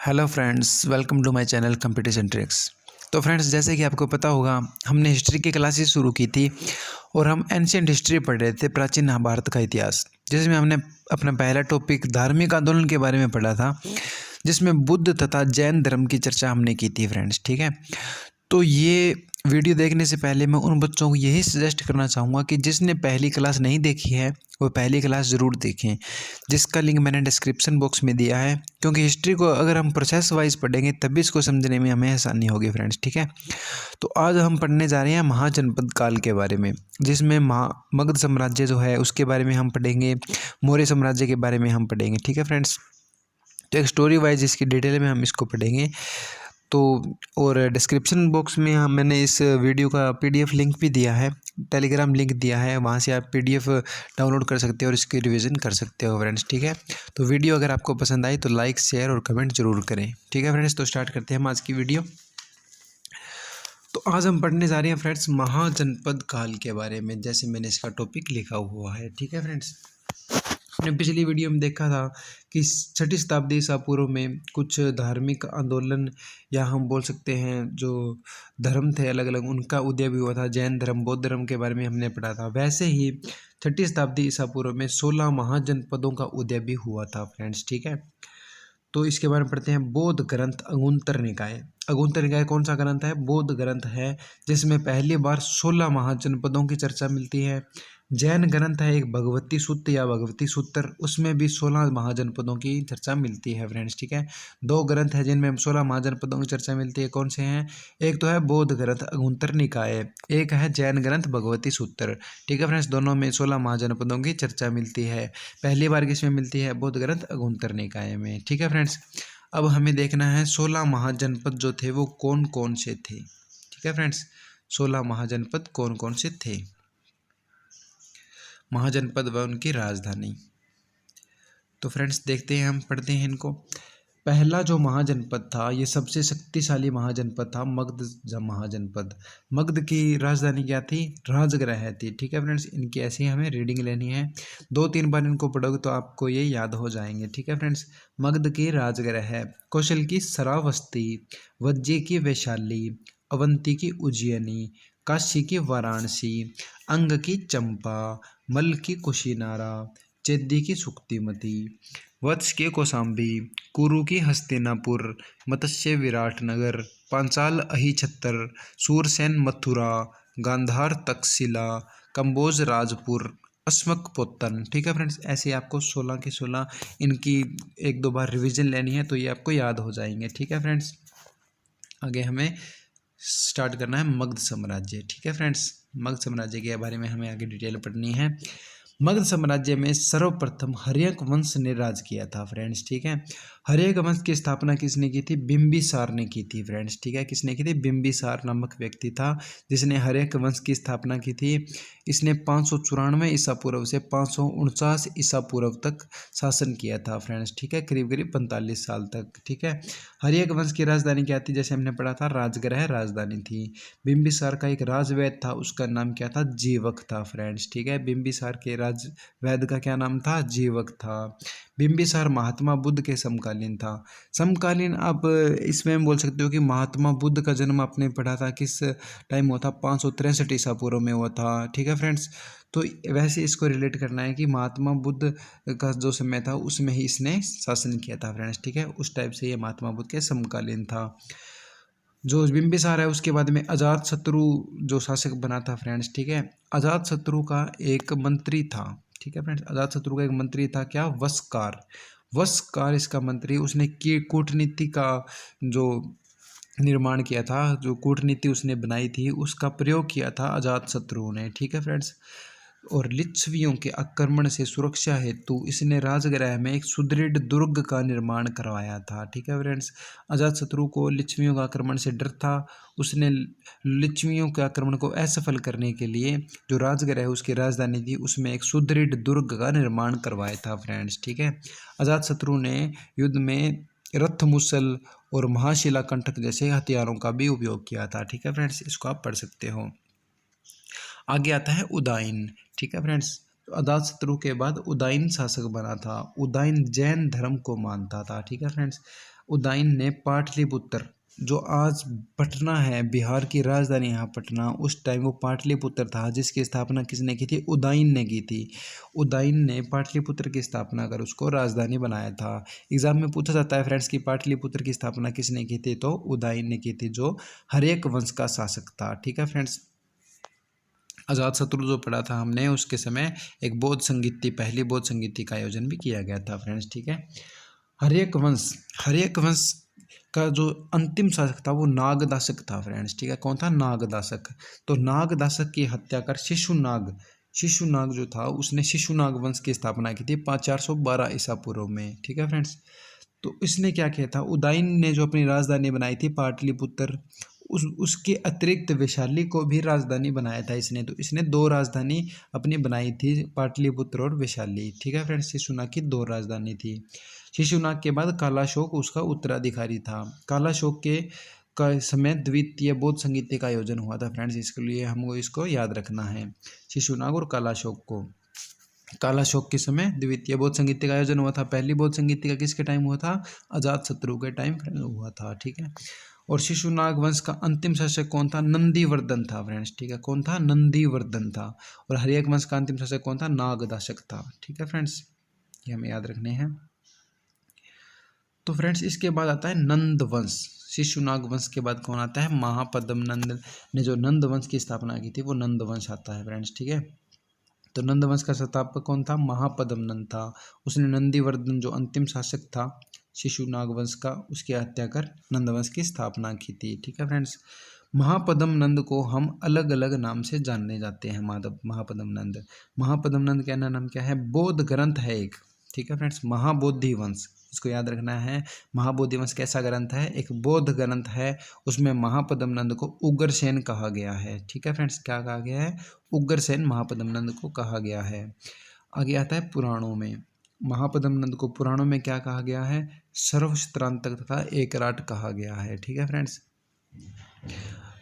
Hello friends, welcome to my channel competition tricks. तो friends, जैसे कि आपको पता होगा, हमने हिस्ट्री की क्लासेस शुरू की थी और हम एंशिएंट हिस्ट्री पढ़ रहे थे, प्राचीन भारत का इतिहास, जिसमें हमने अपना पहला टॉपिक धार्मिक आंदोलन के बारे में पढ़ा था, जिसमें बुद्ध तथा जैन धर्म की चर्चा हमने की थी फ्रेंड्स। ठीक है, तो ये वीडियो देखने से पहले मैं उन बच्चों को यही सजेस्ट करना चाहूँगा कि जिसने पहली क्लास नहीं देखी है वो पहली क्लास ज़रूर देखें, जिसका लिंक मैंने डिस्क्रिप्शन बॉक्स में दिया है। क्योंकि हिस्ट्री को अगर हम प्रोसेस वाइज पढ़ेंगे तभी इसको समझने में हमें आसानी होगी फ्रेंड्स। ठीक है, तो आज हम पढ़ने जा रहे हैं महाजनपद काल के बारे में, जिसमें मगध साम्राज्य जो है उसके बारे में हम पढ़ेंगे, मौर्य साम्राज्य के बारे में हम पढ़ेंगे। ठीक है फ्रेंड्स, तो एक स्टोरी वाइज इसकी डिटेल में हम इसको पढ़ेंगे। तो और डिस्क्रिप्शन बॉक्स में मैंने इस वीडियो का पीडीएफ लिंक भी दिया है, टेलीग्राम लिंक दिया है, वहाँ से आप पीडीएफ डाउनलोड कर सकते हो और इसकी रिवीजन कर सकते हो फ्रेंड्स। ठीक है, तो वीडियो अगर आपको पसंद आई तो लाइक शेयर और कमेंट जरूर करें। ठीक है फ्रेंड्स, तो स्टार्ट करते हैं हम आज की वीडियो। तो आज हम पढ़ने जा रहे हैं फ्रेंड्स महाजनपद काल के बारे में, जैसे मैंने इसका टॉपिक लिखा हुआ है। ठीक है फ्रेंड्स, हमने पिछली वीडियो में देखा था कि 6ठी शताब्दी ईसा पूर्व में कुछ धार्मिक आंदोलन, या हम बोल सकते हैं जो धर्म थे अलग अलग, उनका उदय भी हुआ था। जैन धर्म, बौद्ध धर्म के बारे में हमने पढ़ा था। वैसे ही 6ठी शताब्दी ईसा पूर्व में 16 महाजनपदों का उदय भी हुआ था फ्रेंड्स। ठीक है, तो इसके बारे में पढ़ते हैं। बौद्ध ग्रंथ अगुंतर निकाय। अगुंतर निकाय कौन सा ग्रंथ है? बौद्ध ग्रंथ है, जिसमें पहली बार 16 महाजनपदों की चर्चा मिलती है। जैन ग्रंथ है एक भगवती सूत्र या भगवती सूत्र, उसमें भी 16 महाजनपदों की चर्चा मिलती है फ्रेंड्स। ठीक है, दो ग्रंथ है जिनमें 16 महाजनपदों की चर्चा मिलती है। कौन से हैं? एक तो है बौद्ध ग्रंथ अगुंतर निकाय, एक है जैन ग्रंथ भगवती सूत्र। ठीक है फ्रेंड्स, दोनों में 16 महाजनपदों की चर्चा मिलती है। पहली बार किसमें मिलती है? बौद्ध ग्रंथ अगुंतर निकाय में। ठीक है फ्रेंड्स, अब हमें देखना है 16 महाजनपद जो थे वो कौन कौन से थे। ठीक है फ्रेंड्स, 16 महाजनपद कौन कौन से थे, महाजनपद व उनकी राजधानी। तो फ्रेंड्स देखते हैं, हम पढ़ते हैं इनको। पहला जो महाजनपद था, ये सबसे शक्तिशाली महाजनपद था, मगध महाजनपद। मगध की राजधानी क्या थी? राजगृह थी। ठीक है फ्रेंड्स, इनकी ऐसी हमें रीडिंग लेनी है, 2-3 बार इनको पढ़ोगे तो आपको ये याद हो जाएंगे। ठीक है फ्रेंड्स, मगध की राजगृह, कौशल की श्रावस्ती, वज्जे की वैशाली, अवंती की उज्जैनी, काशी की वाराणसी, अंग की चंपा, मल की कुशीनारा, चेदी की सुक्तिमती, वत्स के कौशाम्बी, कुरु की हस्तिनापुर, मत्स्य विराटनगर, पांचाल अहिछत्तर, सूरसेन मथुरा, गांधार तक्षशिला, कंबोज राजपुर, अस्मक पोतन। ठीक है फ्रेंड्स, ऐसे आपको 16 के 16 इनकी 1-2 बार रिवीजन लेनी है तो ये आपको याद हो जाएंगे। ठीक है फ्रेंड्स, आगे हमें स्टार्ट करना है मगध साम्राज्य। ठीक है फ्रेंड्स, मगध साम्राज्य के बारे में हमें आगे डिटेल पढ़नी है। मगध साम्राज्य में सर्वप्रथम हर्यक वंश ने राज किया था फ्रेंड्स। ठीक है, हर्यक वंश की स्थापना किसने की थी? बिंबिसार ने की थी फ्रेंड्स। ठीक है, किसने की थी? बिंबिसार नामक व्यक्ति था जिसने हर्यक वंश की स्थापना की थी। इसने 594 ईसा पूर्व से 549 ईसा पूर्व तक शासन किया था फ्रेंड्स। ठीक है, करीब करीब 45 साल तक। ठीक है, हर्यक वंश की राजधानी क्या थी? जैसे हमने पढ़ा था, राजगृह राजधानी थी। बिंबिसार का एक राजवैद था, उसका नाम क्या था? जीवक था फ्रेंड्स। ठीक है, बिंबिसार के राजवैद का क्या नाम था? जीवक था। बिंबिसार महात्मा बुद्ध के समकालीन था। समकालीन, आप इसमें हम बोल सकते हो कि महात्मा बुद्ध का जन्म आपने पढ़ा था किस टाइम हुआ था? 563 ईसा पूर्व में हुआ था। ठीक है फ्रेंड्स, तो वैसे इसको रिलेट करना है कि महात्मा बुद्ध का जो समय था उसमें ही इसने शासन किया था फ्रेंड्स। ठीक है, उस टाइप से ये महात्मा बुद्ध के समकालीन था। जो बिंबिसार है उसके बाद में अजात शत्रु जो शासक बना था फ्रेंड्स। ठीक है, अजात शत्रु का एक मंत्री था। ठीक है फ्रेंड्स, अजात शत्रु का एक मंत्री था, क्या? वस्कार। वस्कार इसका मंत्री, उसने की कूटनीति का जो निर्माण किया था, जो कूटनीति उसने बनाई थी उसका प्रयोग किया था अजात शत्रु ने। ठीक है फ्रेंड्स, और लिच्छवियों के आक्रमण से सुरक्षा हेतु इसने राजगृह में एक सुदृढ़ दुर्ग का निर्माण करवाया था। ठीक है फ्रेंड्स, अजातशत्रु को लिच्छवियों का आक्रमण से डर था। उसने लिच्छवियों के आक्रमण को असफल करने के लिए जो राजगृह उसकी राजधानी थी उसमें एक सुदृढ़ दुर्ग का निर्माण करवाया था फ्रेंड्स। ठीक है, अजातशत्रु ने युद्ध में रथ मुसल और महाशिला कंटक जैसे हथियारों का भी उपयोग किया था। ठीक है फ्रेंड्स, इसको आप पढ़ सकते हो। आगे आता है उदाइन। ठीक है फ्रेंड्स, तो अजातशत्रु के बाद उदाइन शासक बना था। उदाइन जैन धर्म को मानता था। ठीक है फ्रेंड्स, उदयन ने पाटलिपुत्र, जो आज पटना है, बिहार की राजधानी यहाँ पटना, उस टाइम वो पाटलिपुत्र था जिसकी स्थापना किसने की थी? उदयन ने की थी। उदयन ने पाटलिपुत्र की स्थापना कर उसको राजधानी बनाया था। एग्जाम में पूछा जाता है फ्रेंड्स कि पाटलिपुत्र की स्थापना किसने की थी? तो उदयन ने की थी, जो हर्यक वंश का शासक था। ठीक है फ्रेंड्स, अजातशत्रु जो पढ़ा था हमने, उसके समय एक बौद्ध संगीति, पहली बौद्ध संगीति का आयोजन भी किया गया था फ्रेंड्स। ठीक है, हर्यक वंश का जो अंतिम शासक था वो नागदासक था फ्रेंड्स। ठीक है, कौन था? नागदासक। तो नागदासक की हत्या कर शिशुनाग जो था, उसने शिशुनाग वंश की स्थापना की थी 412 ईसा पूर्व में। ठीक है फ्रेंड्स, तो इसने क्या किया था? उदयन ने जो अपनी राजधानी बनाई थी पाटलिपुत्र, उसके अतिरिक्त वैशाली को भी राजधानी बनाया था इसने। तो इसने दो राजधानी अपनी बनाई थी, पाटलिपुत्र और वैशाली। ठीक है फ्रेंड्स, शिशुनाग की दो राजधानी थी। शिशुनाग के बाद कालाशोक उसका उत्तराधिकारी था। कालाशोक के का समय द्वितीय बौद्ध संगीति का आयोजन हुआ था फ्रेंड्स, इसके लिए हमको इसको याद रखना है, शिशुनाग और कालाशोक को। कालाशोक के समय द्वितीय बौद्ध संगीति का आयोजन हुआ था। पहली बौद्ध संगीति का किसके टाइम हुआ था? अजातशत्रु के टाइम हुआ था। ठीक है, और शिशुनाग वंश का अंतिम शासक कौन था? नंदीवर्धन था फ्रेंड्स। ठीक है, कौन था? नंदीवर्धन था। और हर्यक वंश का अंतिम शासक कौन था? नागदासक था। ठीक है फ्रेंड्स, ये हमें याद रखने हैं। तो फ्रेंड्स, इसके बाद आता है नंद वंश। शिशुनाग वंश के बाद कौन आता है? महापद्म नंद ने जो नंद वंश की स्थापना की थी वो नंद वंश आता है फ्रेंड्स। ठीक है, तो नंद वंश का संस्थापक कौन था? महापद्म नंद था। उसने नंदीवर्धन जो अंतिम शासक था शिशुनाग वंश का, उसकी हत्या कर नंद वंश की स्थापना की थी। ठीक है फ्रेंड्स, महापद्म नंद को हम अलग अलग नाम से जानने जाते हैं। महापद्म नंद का नाम क्या है? बौद्ध ग्रंथ है एक। ठीक है फ्रेंड्स, महाबोधि वंश, इसको याद रखना है। महाबोधि वंश कैसा ग्रंथ है? एक बौद्ध ग्रंथ है। उसमें महापद्म नंद को उग्रसेन कहा गया है। ठीक है फ्रेंड्स, क्या कहा गया है? उग्रसेन महापद्म नंद को कहा गया है। आगे आता है पुराणों में। महापद्म नंद को पुराणों में क्या कहा गया है? सर्वश्रांतक तथा एकराट कहा गया है। ठीक है फ्रेंड्स,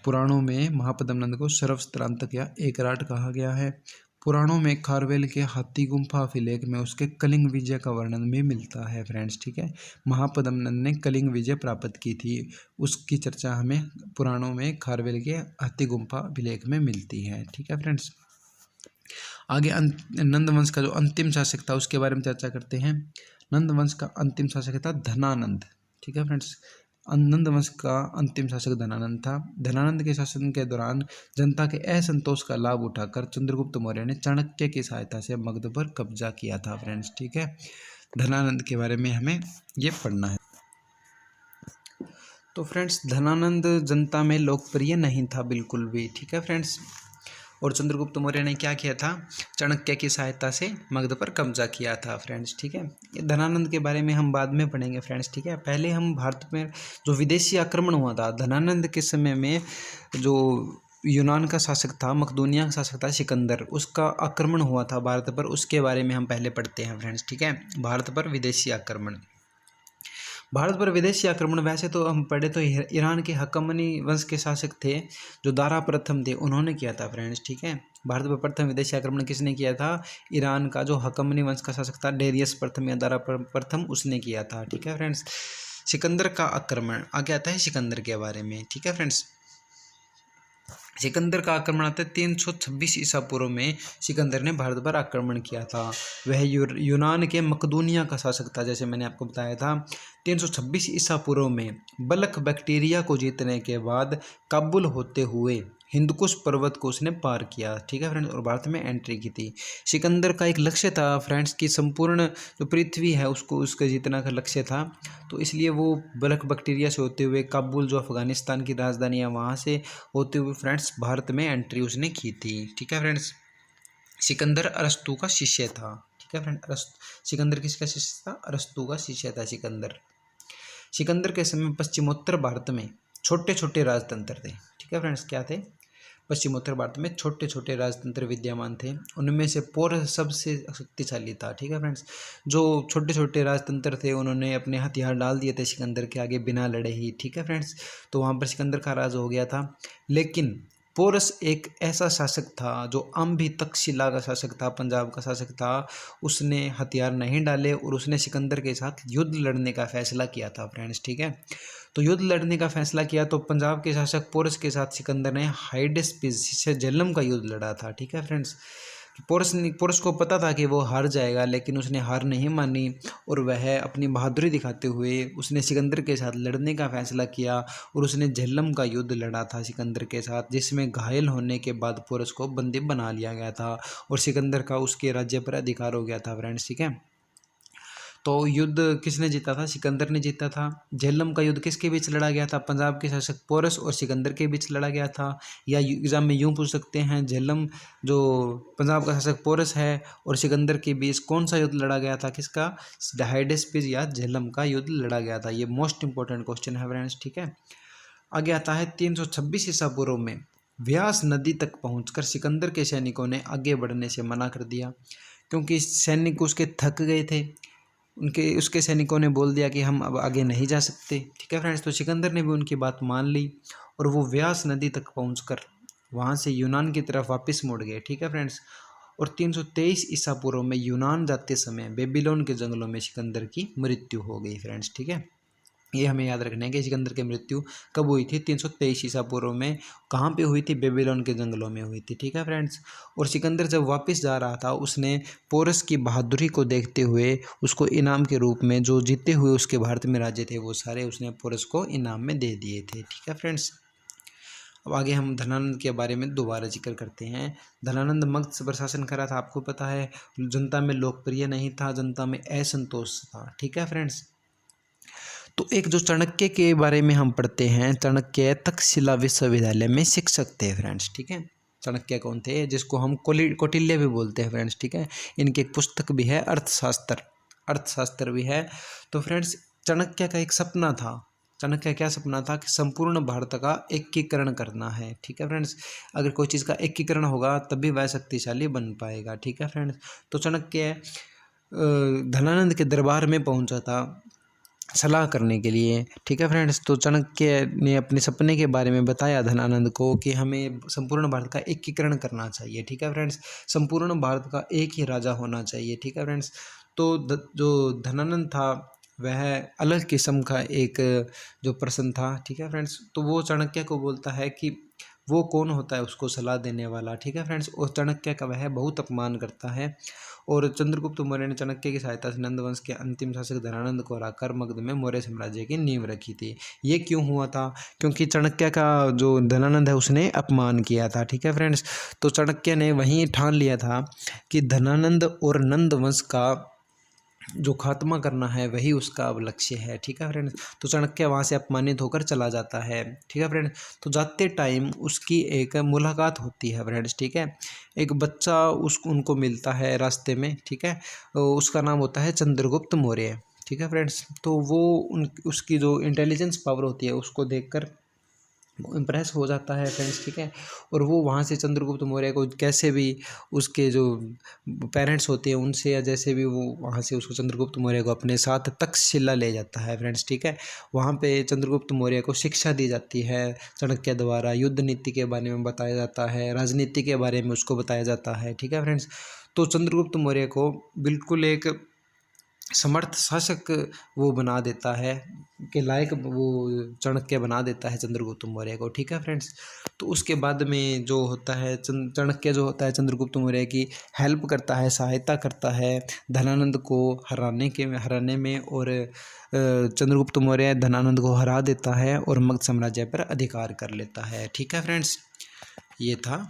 पुराणों में महापद्म नंद को सर्वश्रांतक या एकराट कहा गया है। पुराणों में खारवेल के हाथी गुम्फा अभिलेख में उसके कलिंग विजय का वर्णन भी मिलता है फ्रेंड्स। ठीक है, महापद्म नंद ने कलिंग विजय प्राप्त की थी, उसकी चर्चा हमें पुराणों में खारवेल के हाथी गुम्फा अभिलेख में मिलती है। ठीक है फ्रेंड्स, आगे नंद वंश का जो अंतिम शासक था उसके बारे में चर्चा करते हैं। नंद वंश का अंतिम शासक था धनानंद। ठीक है फ्रेंड्स, नंद वंश का अंतिम शासक धनानंद था। धनानंद के शासन के दौरान जनता के असंतोष का लाभ उठाकर चंद्रगुप्त मौर्य ने चाणक्य की सहायता से मगध पर कब्जा किया था फ्रेंड्स। ठीक है, धनानंद के बारे में हमें ये पढ़ना है। तो फ्रेंड्स, धनानंद जनता में लोकप्रिय नहीं था बिल्कुल भी। ठीक है फ्रेंड्स, और चंद्रगुप्त मौर्य ने क्या किया था? चाणक्य की सहायता से मगध पर कब्जा किया था फ्रेंड्स। ठीक है, ये धनानंद के बारे में हम बाद में पढ़ेंगे फ्रेंड्स। ठीक है, पहले हम भारत में जो विदेशी आक्रमण हुआ था धनानंद के समय में, जो यूनान का शासक था, मकदूनिया का शासक था सिकंदर, उसका आक्रमण हुआ था भारत पर, उसके बारे में हम पहले पढ़ते हैं फ्रेंड्स। ठीक है, भारत पर विदेशी आक्रमण। भारत पर विदेशी आक्रमण वैसे तो हम पढ़े तो ईरान के हकमनी वंश के शासक थे जो दारा प्रथम थे, उन्होंने किया था फ्रेंड्स। ठीक है, भारत पर प्रथम विदेशी आक्रमण किसने किया था? ईरान का जो हकमनी वंश का शासक था डेरियस प्रथम या दारा प्रथम, उसने किया था। ठीक है फ्रेंड्स, सिकंदर का आक्रमण आगे आता है सिकंदर के बारे में। ठीक है फ्रेंड्स, सिकंदर का आक्रमण आता है 326 ईसा पूर्व में। सिकंदर ने भारत पर आक्रमण किया था। वह यूनान के मकदूनिया का शासक था, जैसे मैंने आपको बताया था। 326 ईसा पूर्व में बलख बैक्टीरिया को जीतने के बाद काबुल होते हुए हिंदकुश पर्वत को उसने पार किया। ठीक है फ्रेंड्स, और भारत में एंट्री की थी। सिकंदर का एक लक्ष्य था फ्रेंड्स कि संपूर्ण जो पृथ्वी है उसको उसका जीतना का लक्ष्य था। तो इसलिए वो बलख बैक्टीरिया से होते हुए काबुल जो अफगानिस्तान की राजधानी है वहाँ से होते हुए फ्रेंड्स भारत में एंट्री उसने की थी। ठीक है फ्रेंड्स, सिकंदर अरस्तु का शिष्य था। ठीक है फ्रेंड, सिकंदर किसका शिष्य था? अरस्तु का शिष्य था सिकंदर। सिकंदर के समय पश्चिमोत्तर भारत में छोटे छोटे राजतंत्र थे। ठीक है फ्रेंड्स, क्या थे? पश्चिमोत्तर भारत में छोटे छोटे राजतंत्र विद्यमान थे। उनमें से पौरव सबसे शक्तिशाली था। ठीक है फ्रेंड्स, जो छोटे छोटे राजतंत्र थे उन्होंने अपने हथियार डाल दिए थे सिकंदर के आगे बिना लड़े ही। ठीक है फ्रेंड्स, तो वहाँ पर सिकंदर का राज हो गया था। लेकिन पोरस एक ऐसा शासक था जो अम्भी तक्षशिला का शासक था, पंजाब का शासक था। उसने हथियार नहीं डाले और उसने सिकंदर के साथ युद्ध लड़ने का फैसला किया था फ्रेंड्स, ठीक है। तो युद्ध लड़ने का फैसला किया तो पंजाब के शासक पोरस के साथ सिकंदर ने हाइडेस्पिस से झेलम का युद्ध लड़ा था, ठीक है फ्रेंड्स। पोरस को पता था कि वो हार जाएगा, लेकिन उसने हार नहीं मानी और वह अपनी बहादुरी दिखाते हुए उसने सिकंदर के साथ लड़ने का फैसला किया और उसने झेलम का युद्ध लड़ा था सिकंदर के साथ, जिसमें घायल होने के बाद पोरस को बंदी बना लिया गया था और सिकंदर का उसके राज्य पर अधिकार हो गया था फ्रेंड्स, ठीक है। तो युद्ध किसने जीता था? सिकंदर ने जीता था। झेलम का युद्ध किसके बीच लड़ा गया था? पंजाब के शासक पोरस और सिकंदर के बीच लड़ा गया था। या एग्जाम में यूं पूछ सकते हैं, झेलम जो पंजाब का शासक पोरस है और सिकंदर के बीच कौन सा युद्ध लड़ा गया था? किसका? हाइडेस्पिस या झेलम का युद्ध लड़ा गया था। ये मोस्ट इंपॉर्टेंट क्वेश्चन है फ्रेंड्स, ठीक है। आगे आता है 326 ईसा पूर्व में व्यास नदी तक पहुंचकर सिकंदर के सैनिकों ने आगे बढ़ने से मना कर दिया, क्योंकि सैनिक उसके थक गए थे। उसके सैनिकों ने बोल दिया कि हम अब आगे नहीं जा सकते, ठीक है फ्रेंड्स। तो सिकंदर ने भी उनकी बात मान ली और वो व्यास नदी तक पहुंचकर वहाँ से यूनान की तरफ वापस मुड़ गए, ठीक है फ्रेंड्स। और 323 ईसा पूर्व में यूनान जाते समय बेबीलोन के जंगलों में सिकंदर की मृत्यु हो गई फ्रेंड्स, ठीक है। ये हमें याद रखना है कि सिकंदर की मृत्यु कब हुई थी? 323 ईसा पूर्व में। कहाँ पे हुई थी? बेबीलोन के जंगलों में हुई थी, ठीक है फ्रेंड्स। और सिकंदर जब वापस जा रहा था, उसने पोरस की बहादुरी को देखते हुए उसको इनाम के रूप में जो जीते हुए उसके भारत में राज्य थे वो सारे उसने पोरस को इनाम में दे दिए थे, ठीक है फ्रेंड्स। अब आगे हम धनानंद के बारे में दोबारा जिक्र करते हैं। धनानंद मगध पर शासन करा था, आपको पता है। जनता में लोकप्रिय नहीं था, जनता में असंतोष था, ठीक है फ्रेंड्स। तो एक जो चाणक्य के बारे में हम पढ़ते हैं, चाणक्य तक्षशिला विश्वविद्यालय में शिक्षक थे फ्रेंड्स, ठीक है। चाणक्य कौन थे? जिसको हम कौटिल्य भी बोलते हैं फ्रेंड्स, ठीक है। इनकी एक पुस्तक भी है, अर्थशास्त्र भी है। तो फ्रेंड्स, चाणक्य का एक सपना था। चाणक्य क्या सपना था? कि संपूर्ण भारत का एकीकरण करना है, ठीक है फ्रेंड्स। अगर कोई चीज़ का एकीकरण होगा तभी वह शक्तिशाली बन पाएगा, ठीक है फ्रेंड्स। तो चाणक्य धनानंद के दरबार में पहुंचा था सलाह करने के लिए, ठीक है फ्रेंड्स। तो चाणक्य ने अपने सपने के बारे में बताया धनानंद को कि हमें संपूर्ण भारत का एकीकरण करना चाहिए, ठीक है फ्रेंड्स। संपूर्ण भारत का एक ही राजा होना चाहिए, ठीक है फ्रेंड्स। तो जो धनानंद था वह अलग किस्म का एक जो पर्सन था, ठीक है फ्रेंड्स। तो वो चाणक्य को बोलता है कि वो कौन होता है उसको सलाह देने वाला, ठीक है फ्रेंड्स। और चाणक्य का वह बहुत अपमान करता है। और चंद्रगुप्त मौर्य ने चाणक्य की सहायता से नंद वंश के अंतिम शासक धनानंद को हराकर मगध में मौर्य साम्राज्य की नींव रखी थी। ये क्यों हुआ था? क्योंकि चाणक्य का जो धनानंद है उसने अपमान किया था, ठीक है फ्रेंड्स। तो चाणक्य ने वहीं ठान लिया था कि धनानंद और नंद वंश का जो खात्मा करना है वही उसका अब लक्ष्य है, ठीक है फ्रेंड्स। तो चाणक्य वहाँ से अपमानित होकर चला जाता है, ठीक है फ्रेंड्स। तो जाते टाइम उसकी एक मुलाकात होती है फ्रेंड्स, ठीक है। एक बच्चा उनको मिलता है रास्ते में, ठीक है। उसका नाम होता है चंद्रगुप्त मौर्य, ठीक है फ्रेंड्स। तो वो उसकी जो इंटेलिजेंस पावर होती है उसको देखकर इम्प्रेस हो जाता है फ्रेंड्स, ठीक है। और वो वहाँ से चंद्रगुप्त मौर्य को कैसे भी उसके जो पेरेंट्स होते हैं उनसे या जैसे भी वो वहाँ से उसको चंद्रगुप्त मौर्य को अपने साथ तक्षशिला ले जाता है फ्रेंड्स, ठीक है। वहाँ पे चंद्रगुप्त मौर्य को शिक्षा दी जाती है चाणक्य द्वारा। युद्ध नीति के बारे में बताया जाता है, राजनीति के बारे में उसको बताया जाता है, ठीक है फ्रेंड्स। तो चंद्रगुप्त मौर्य को बिल्कुल एक समर्थ शासक वो बना देता है के लायक वो चाणक्य बना देता है चंद्रगुप्त मौर्य को, ठीक है फ्रेंड्स। तो उसके बाद में जो होता है चाणक्य जो होता है चंद्रगुप्त मौर्य की हेल्प करता है, सहायता करता है धनानंद को हराने में। और चंद्रगुप्त मौर्य धनानंद को हरा देता है और मगध साम्राज्य पर अधिकार कर लेता है, ठीक है फ्रेंड्स। ये था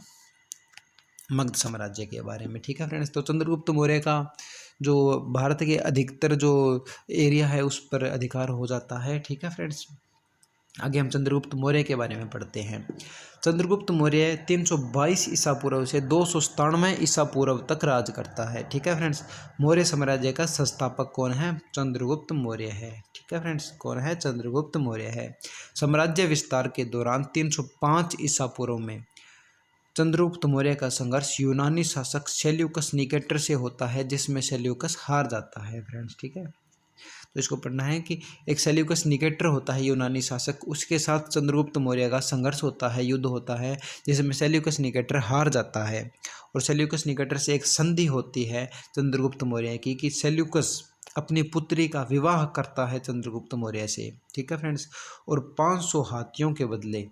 मगध साम्राज्य के बारे में, ठीक है फ्रेंड्स। तो चंद्रगुप्त मौर्य का जो भारत के अधिकतर जो एरिया है उस पर अधिकार हो जाता है, ठीक है फ्रेंड्स। आगे हम चंद्रगुप्त मौर्य के बारे में पढ़ते हैं। चंद्रगुप्त मौर्य 322 ईसा पूर्व से 297 ईसा पूर्व तक राज करता है, ठीक है फ्रेंड्स। मौर्य साम्राज्य का संस्थापक कौन है? चंद्रगुप्त मौर्य है, ठीक है फ्रेंड्स। कौन है? चंद्रगुप्त मौर्य है। साम्राज्य विस्तार के दौरान 305 ईसा पूर्व में चंद्रगुप्त मौर्य का संघर्ष यूनानी शासक सेल्यूकस निकेटर से होता है, जिसमें सेल्यूकस हार जाता है फ्रेंड्स, ठीक है। तो इसको पढ़ना है कि एक सेल्यूकस निकेटर होता है यूनानी शासक, उसके साथ चंद्रगुप्त मौर्य का संघर्ष होता है, युद्ध होता है, जिसमें सेल्यूकस निकेटर हार जाता है और सेल्यूकस निकेटर से एक संधि होती है चंद्रगुप्त मौर्य की कि सेल्यूकस अपनी पुत्री का विवाह करता है चंद्रगुप्त मौर्य से। ठीक है फ्रेंड्स, और 500 हाथियों के बदले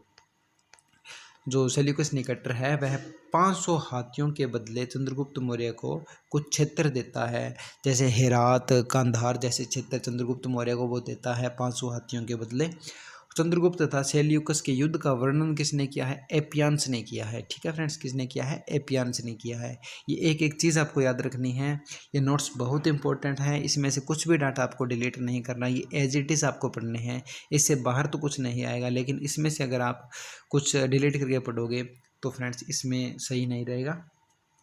जो सेल्यूकस निकेटर है वह 500 हाथियों के बदले चंद्रगुप्त मौर्य को कुछ क्षेत्र देता है, जैसे हेरात, कांधार जैसे क्षेत्र चंद्रगुप्त मौर्य को वो देता है 500 हाथियों के बदले। चंद्रगुप्त तथा सेल्यूकस के युद्ध का वर्णन किसने किया है? एपियान्स ने किया है। ठीक है फ्रेंड्स, किसने किया है? एपियान्स ने किया है। ये एक एक चीज़ आपको याद रखनी है, ये नोट्स बहुत इंपॉर्टेंट है, इसमें से कुछ भी डाटा आपको डिलीट नहीं करना, ये एज इट इज़ आपको पढ़ने हैं, इससे बाहर तो कुछ नहीं आएगा, लेकिन इसमें से अगर आप कुछ डिलीट करके पढ़ोगे तो फ्रेंड्स इसमें सही नहीं रहेगा,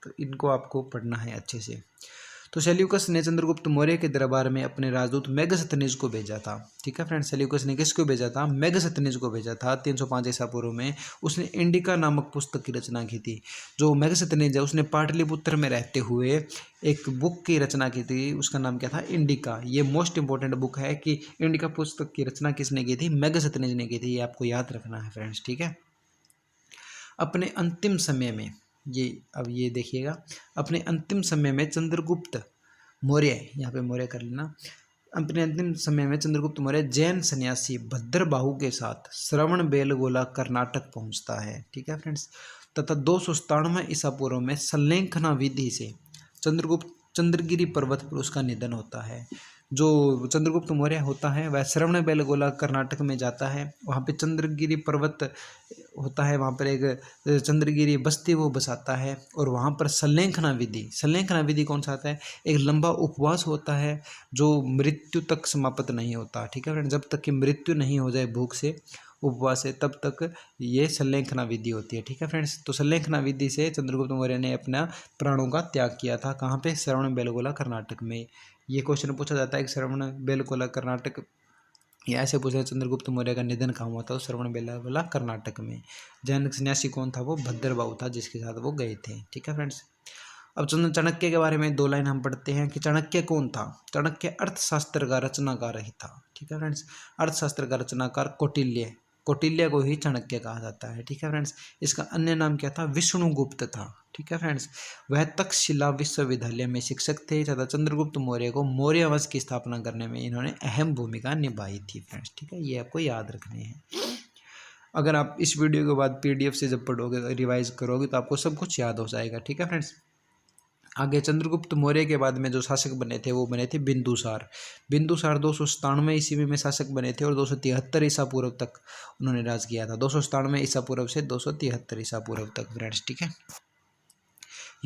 तो इनको आपको पढ़ना है अच्छे से। तो सेल्यूकस ने चंद्रगुप्त मौर्य के दरबार में अपने राजदूत मेगसतनिज को भेजा था। ठीक है फ्रेंड्स, सेल्यूकस ने किसको भेजा था? मेगसतनिज को भेजा था 305 ईसा पूर्व में। उसने इंडिका नामक पुस्तक की रचना की थी। जो मेगसतनिज है उसने पाटलिपुत्र में रहते हुए एक बुक की रचना की थी, उसका नाम क्या था? इंडिका। ये मोस्ट इंपॉर्टेंट बुक है कि इंडिका पुस्तक की रचना किसने की थी? मेगसतनिज ने की थी, ये आपको याद रखना है फ्रेंड्स। ठीक है, अपने अंतिम समय में अब ये देखिएगा, अपने अंतिम समय में चंद्रगुप्त मौर्य, यहाँ पे मौर्य कर लेना, अपने अंतिम समय में चंद्रगुप्त मौर्य जैन सन्यासी भद्रबाहु के साथ श्रवण बेलगोला कर्नाटक पहुँचता है। ठीक है फ्रेंड्स, तथा 297 ईसा पूर्व में संलेखना विधि से चंद्रगिरी पर्वत पर उसका निधन होता है। जो चंद्रगुप्त मौर्य होता है वह श्रवण बेलगोला कर्नाटक में जाता है, वहाँ पे चंद्रगिरी पर्वत होता है, वहाँ पर एक चंद्रगिरी बस्ती वो बसाता है, और वहाँ पर संलेखना विधि कौन सा आता है? एक लंबा उपवास होता है जो मृत्यु तक समाप्त नहीं होता। ठीक है फ्रेंड, जब तक कि मृत्यु नहीं हो जाए भूख से, उपवास है, तब तक ये संलेखना विधि होती है। ठीक है फ्रेंड्स, तो संलेखना विधि से चंद्रगुप्त मौर्य ने अपना प्राणों का त्याग किया था। कहाँ पे? श्रवण बेलगोला कर्नाटक में। ये क्वेश्चन पूछा जाता है कि श्रवण बेलगोला कर्नाटक, या ऐसे पूछा चंद्रगुप्त मौर्य का निधन कहाँ हुआ था? तो श्रवण बेलगोला कर्नाटक में। जैन सन्यासी कौन था? वो भद्रबाहु था, जिसके साथ वो गए थे। ठीक है फ्रेंड्स, अब चाणक्य के बारे में 2 लाइन हम पढ़ते हैं कि चाणक्य कौन था? चाणक्य अर्थशास्त्र का रचनाकार ही था। ठीक है फ्रेंड्स, अर्थशास्त्र का रचनाकार कौटिल्य को ही चाणक्य कहा जाता है। ठीक है फ्रेंड्स, इसका अन्य नाम क्या था? विष्णुगुप्त था। ठीक है फ्रेंड्स, वह तक्षशिला विश्वविद्यालय में शिक्षक थे तथा चंद्रगुप्त मौर्य को मौर्य वंश की स्थापना करने में इन्होंने अहम भूमिका निभाई थी फ्रेंड्स। ठीक है, ये आपको याद रखने हैं। अगर आप इस वीडियो के बाद PDF से जब पढ़ोगे, रिवाइज करोगे, तो आपको सब कुछ याद हो जाएगा। ठीक है फ्रेंड्स, आगे चंद्रगुप्त मौर्य के बाद में जो शासक बने थे वो बने थे बिंदुसार। 297 ईस्वी में शासक बने थे और 273 ईसा पूर्व तक उन्होंने राज किया था। 297 ईसा पूर्व से 273 ईसा पूर्व तक फ्रेंड्स। ठीक है,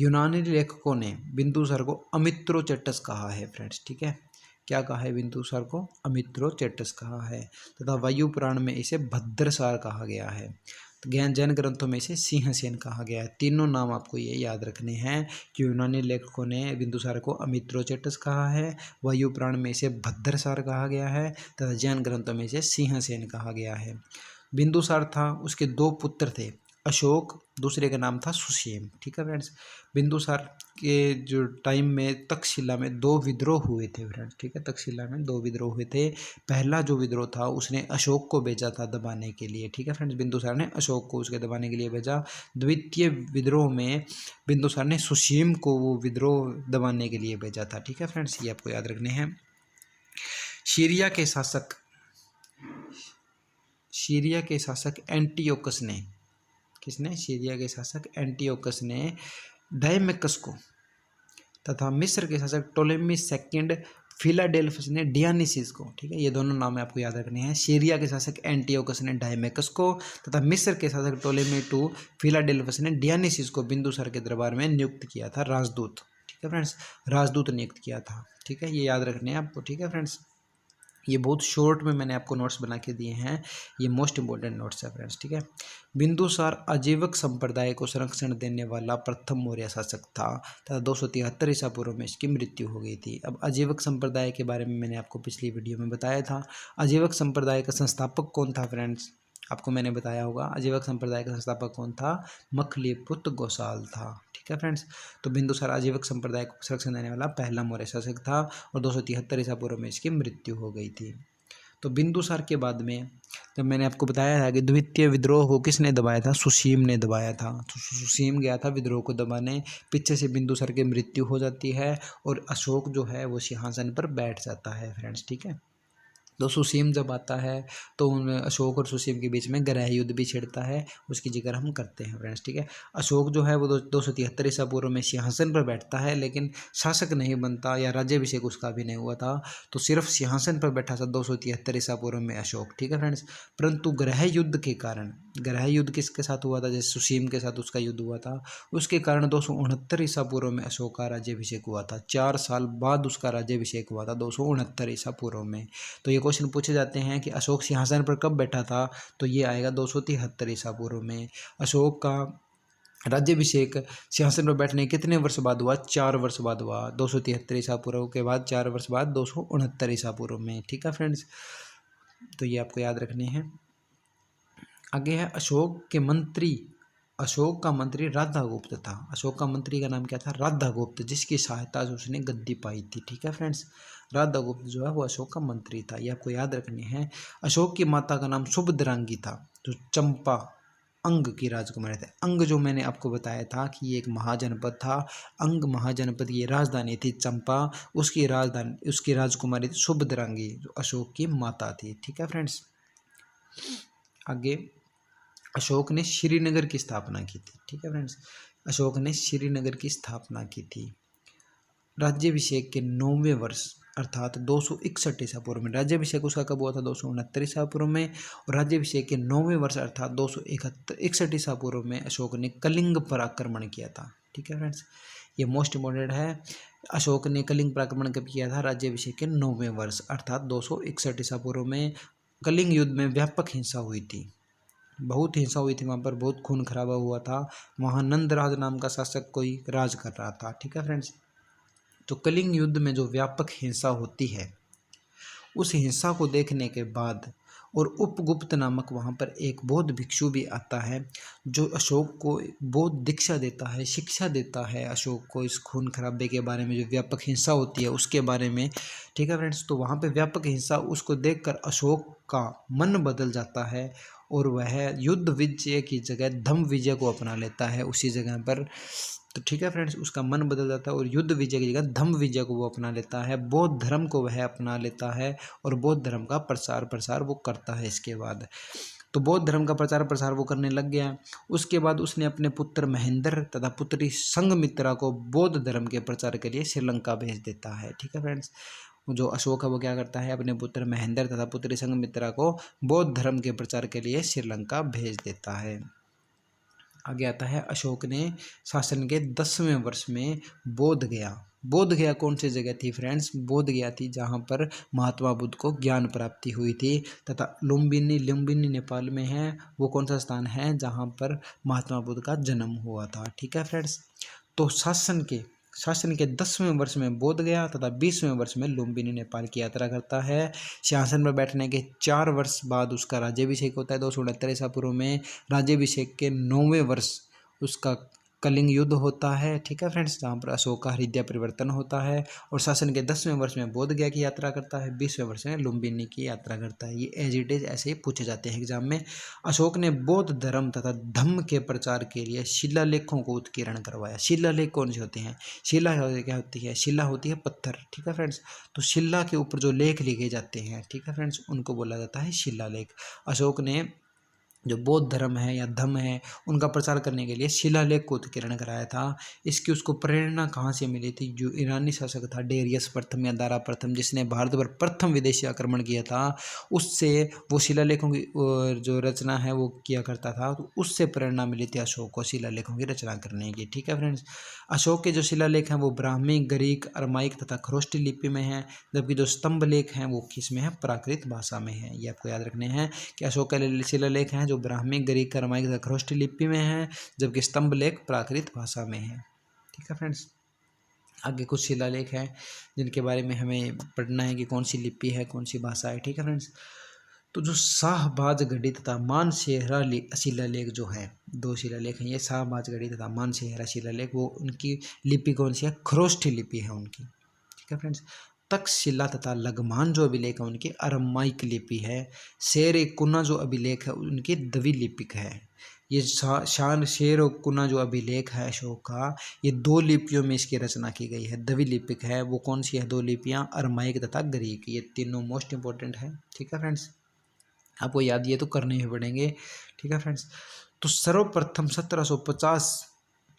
यूनानी लेखकों ने बिंदुसार को अमित्रोचेटस कहा है फ्रेंड्स। ठीक है, क्या कहा है? बिंदुसार को अमित्रोचेटस कहा है, तथा वायु पुराण में इसे भद्रसार कहा गया है। तो जैन ग्रंथों में इसे सिंहसेन कहा गया है। तीनों नाम आपको ये याद रखने हैं कि यूनानी लेखकों ने बिंदुसार को अमित्रोचेटस कहा है, वायु पुराण में इसे भद्रसार कहा गया है, तथा जैन ग्रंथों में इसे सिंहसेन कहा गया है। बिंदुसार था, उसके 2 पुत्र थे, अशोक, दूसरे का नाम था सुसेन। ठीक है फ्रेंड्स, बिंदुसार के जो टाइम में तक्षशिला में 2 विद्रोह हुए थे फ्रेंड्स। ठीक है, तक्षशिला में 2 विद्रोह हुए थे। पहला जो विद्रोह था उसने अशोक को भेजा था दबाने के लिए। ठीक है फ्रेंड्स, बिंदुसार ने अशोक को उसके दबाने के लिए भेजा। द्वितीय विद्रोह में बिंदुसार ने सुसीम को वो विद्रोह दबाने के लिए भेजा था। ठीक है फ्रेंड्स, ये आपको याद रखने हैं। सीरिया के शासक एंटियोकस ने, किसने? सीरिया के शासक एंटियोकस ने डायमेकस को, तथा मिस्र के शासक टोलेमी सेकंड फिलाडेल्फस ने डियानिसिस को। ठीक है, ये दोनों नाम आपको याद रखने हैं। सीरिया के शासक एंटियोकस ने डायमेकस को, तथा मिस्र के शासक टोलेमी II फिलाडेल्फस ने डियानिसिस को बिंदुसार के दरबार में नियुक्त किया था राजदूत। ठीक है फ्रेंड्स, राजदूत नियुक्त किया था। ठीक है, ये याद रखने हैं आपको। ठीक है फ्रेंड्स, ये बहुत शॉर्ट में मैंने आपको नोट्स बना के दिए हैं, ये मोस्ट इंपॉर्टेंट नोट्स है फ्रेंड्स। ठीक है, बिंदुसार आजीवक संप्रदाय को संरक्षण देने वाला प्रथम मौर्य शासक था तथा 273 ईसा पूर्व में इसकी मृत्यु हो गई थी। अब आजीवक संप्रदाय के बारे में मैंने आपको पिछली वीडियो में बताया था। आजीवक संप्रदाय का संस्थापक कौन था फ्रेंड्स? आपको मैंने बताया होगा। आजीवक संप्रदाय का संस्थापक कौन था? मखलीपुत्र गोसाल था। ठीक है फ्रेंड्स, तो बिंदुसार आजीवक संप्रदाय को संरक्षण देने वाला पहला मौर्य शासक था और 273 ईसा पूर्व में इसकी मृत्यु हो गई थी। तो बिंदुसार के बाद में जब मैंने आपको बताया था कि द्वितीय विद्रोह को किसने दबाया था? सुसीम ने दबाया था। तो सुसीम गया था विद्रोह को दबाने, पीछे से बिंदुसार की मृत्यु हो जाती है और अशोक जो है वो सिंहासन पर बैठ जाता है फ्रेंड्स। ठीक है, तो सुसीम जब आता है तो उन अशोक और सुसीम के बीच में ग्रह युद्ध भी छिड़ता है, उसकी जिक्र हम करते हैं फ्रेंड्स। ठीक है, अशोक जो है वो 273 ईसा पूर्व में सिंहासन पर बैठता है, लेकिन शासक नहीं बनता या राज्याभिषेक उसका भी नहीं हुआ था, तो सिर्फ सिंहासन पर बैठा था 273 ईसा पूर्व में अशोक। ठीक है फ्रेंड्स, परंतु ग्रह युद्ध के कारण, ग्रह युद्ध किसके साथ हुआ था? जैसे सुसीम के साथ उसका युद्ध हुआ था, उसके कारण 269 ईसा पूर्व में अशोक का राज्याभिषेक हुआ था। 4 साल बाद उसका राज्याभिषेक हुआ था 269 ईसा पूर्व में। तो ये क्वेश्चन पूछे जाते हैं कि अशोक सिंहासन पर कब बैठा था, तो ये आएगा 273 ईसा पूर्व में। अशोक का राज्याभिषेक सिंहासन पर बैठने कितने वर्ष बाद हुआ? 4 वर्ष बाद हुआ। 273 ईसा पूर्व के बाद 4 वर्ष बाद 269 ईसा पूर्व में। ठीक है फ्रेंड्स, तो ये आपको याद रखने हैं। आगे है अशोक के मंत्री, अशोक का मंत्री राधागुप्त था। अशोक का मंत्री का नाम क्या था? राधागुप्त, जिसकी सहायता से उसने गद्दी पाई थी। ठीक है फ्रेंड्स, राधागुप्त जो है वो अशोक का मंत्री था, ये आपको याद रखने हैं। अशोक की माता का नाम सुभद्रांगी था, जो चंपा अंग की राजकुमारी थे। अंग जो मैंने आपको बताया था कि ये एक महाजनपद था, अंग महाजनपद ये राजधानी थी चंपा, उसकी राजधानी उसकी राजकुमारी थी सुभद्रांगी, जो अशोक की माता थी। ठीक है फ्रेंड्स, आगे अशोक ने श्रीनगर की स्थापना की थी। ठीक है फ्रेंड्स, अशोक ने श्रीनगर की स्थापना की थी। राज्याभिषेक के 9वें वर्ष अर्थात 261 ईसा पूर्व में, राज्याभिषेक उसका कब हुआ था? 269 ईसा पूर्व में। और राज्याभिषेक के 9वें वर्ष अर्थात 261 ईसा पूर्व में अशोक ने कलिंग पर आक्रमण किया था। ठीक है फ्रेंड्स, ये मोस्ट इम्पोर्टेंट है। अशोक ने कलिंग पर आक्रमण कब किया था? राज्याभिषेक के 9वें वर्ष अर्थात 261 ईसा पूर्व में। कलिंग युद्ध में व्यापक हिंसा हुई थी, बहुत हिंसा हुई थी, वहाँ पर बहुत खून खराबा हुआ था। वहाँ नंदराज नाम का शासक कोई राज कर रहा था। ठीक है फ्रेंड्स, तो कलिंग युद्ध में जो व्यापक हिंसा होती है, उस हिंसा को देखने के बाद और उपगुप्त नामक वहाँ पर एक बौद्ध भिक्षु भी आता है, जो अशोक को बौद्ध दीक्षा देता है, शिक्षा देता है अशोक को इस खून खराबे के बारे में, जो व्यापक हिंसा होती है उसके बारे में। ठीक है फ्रेंड्स, तो वहाँ पे व्यापक हिंसा उसको देखकर अशोक का मन बदल जाता है और वह युद्ध विजय की जगह धम्म विजय को अपना लेता है उसी जगह पर। तो ठीक है फ्रेंड्स, उसका मन बदल जाता है और युद्ध विजय की जगह धम्म विजय को वो अपना लेता है, बौद्ध धर्म को वह अपना लेता है और बौद्ध धर्म का प्रसार वो करता है। इसके बाद तो बौद्ध धर्म का प्रसार वो करने लग गया। उसके बाद उसने अपने पुत्र महेंद्र तथा पुत्री संघमित्रा को बौद्ध धर्म के प्रचार के लिए श्रीलंका भेज देता है। ठीक है फ्रेंड्स, जो अशोक है वो क्या करता है? अपने पुत्र महेंद्र तथा पुत्री संघमित्रा को बौद्ध धर्म के प्रचार के लिए श्रीलंका भेज देता है। आगे आता है अशोक ने शासन के 10वें वर्ष में बोध गया। बोध गया कौन सी जगह थी फ्रेंड्स? बोध गया थी जहाँ पर महात्मा बुद्ध को ज्ञान प्राप्ति हुई थी, तथा लुम्बिनी, लुम्बिनी नेपाल में है, वो कौन सा स्थान है जहाँ पर महात्मा बुद्ध का जन्म हुआ था। ठीक है फ्रेंड्स, तो शासन के 10वें वर्ष में बोध गया तथा 20वें वर्ष में लुम्बिनी नेपाल की यात्रा करता है। सिंहासन पर बैठने के 4 वर्ष बाद उसका राज्याभिषेक होता है 269 ईसा पूर्व में। राज्याभिषेक के 9वें वर्ष उसका कलिंग युद्ध होता है। ठीक है फ्रेंड्स, जहाँ पर अशोक का हृदय परिवर्तन होता है और शासन के 10वें वर्ष में बोध गया की यात्रा करता है, 20वें वर्ष में लुम्बिनी की यात्रा करता है। ये एज इट इज ऐसे ही पूछे जाते हैं एग्जाम में। अशोक ने बौद्ध धर्म तथा धम्म के प्रचार के लिए शिलालेखों को उत्कीर्ण करवाया। शिलालेख कौन से होते हैं? शिला क्या होती है? शिला होती है पत्थर। ठीक है फ्रेंड्स, तो शिला के ऊपर जो लेख लिखे जाते हैं, ठीक है फ्रेंड्स, उनको बोला जाता है शिलालेख। अशोक ने जो बौद्ध धर्म है या धम्म है उनका प्रचार करने के लिए शिलालेख को उत्कीर्ण कराया था। इसकी उसको प्रेरणा कहाँ से मिली थी? जो ईरानी शासक था डेरियस प्रथम या दारा प्रथम, जिसने भारत पर प्रथम विदेशी आक्रमण किया था, उससे वो शिलालेखों की जो रचना है वो किया करता था, तो उससे प्रेरणा मिली थी अशोक को शिलालेखों की रचना करने की। ठीक है फ्रेंड्स, अशोक के जो शिलालेख हैं वो ब्राह्मी, ग्रीक, अरमाइक तथा खरोष्टी लिपि में हैं, जबकि जो स्तंभ लेख हैं वो किस में है? प्राकृत भाषा में है। ये आपको याद रखने हैं कि अशोक के शिलालेख हैं जो ब्राह्मी, ग्रीक, अरमाइक तथा खरोष्टी लिपि में है, जबकि स्तंभ लेख प्राकृत भाषा में है। ठीक है फ्रेंड्स, आगे कुछ शिलालेख हैं जिनके बारे में हमें पढ़ना है कि कौन सी लिपि है, कौन सी भाषा है। ठीक है फ्रेंड्स, तो जो शाहबाजगढ़ी तथा मानसेहरा शिलालेख जो है, दो शिलालेख हैं ये, शाहबाजगढ़ी तथा मानसेहरा शिलालेख, वो उनकी लिपि कौन सी है? खरोष्ठी लिपि है उनकी। ठीक है फ्रेंड्स। तक्षशिला तथा लगमान जो अभिलेख है उनकी अरमाइक लिपि है। शेर ए कुना जो अभिलेख है उनकी द्रविड़ लिपिक है। ये शान शेर और कुना जो अभिलेख है अशोक का, ये दो लिपियों में इसकी रचना की गई है, द्रविड़ लिपिक है। वो कौन सी है दो लिपियाँ? अरमाइक तथा ग्रीक। ये तीनों मोस्ट इंपॉर्टेंट है। ठीक है फ्रेंड्स, आपको याद ये तो करने ही पड़ेंगे। ठीक है फ्रेंड्स। तो सर्वप्रथम 1750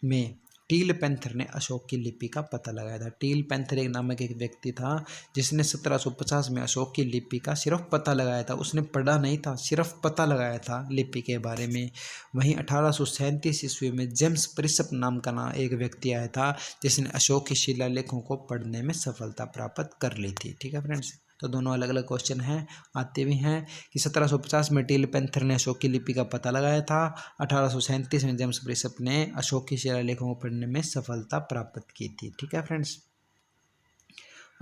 में टील पैंथर ने अशोक की लिपि का पता लगाया था। टील पैंथर एक नामक एक व्यक्ति था जिसने 1750 में अशोक की लिपि का सिर्फ पता लगाया था। उसने पढ़ा नहीं था, सिर्फ पता लगाया था लिपि के बारे में। वहीं 1837 ईस्वी में जेम्स प्रिसप नाम का एक व्यक्ति आया था जिसने अशोक के शिलालेखों को पढ़ने में सफलता प्राप्त कर ली थी। ठीक है फ्रेंड्स। तो दोनों अलग अलग क्वेश्चन हैं, आते भी हैं कि 1750 में टील पैंथर ने अशोक की लिपि का पता लगाया था। 1837 में जेम्स प्रिसप ने अशोक की शिलालेखों को पढ़ने में सफलता प्राप्त की थी। ठीक है फ्रेंड्स।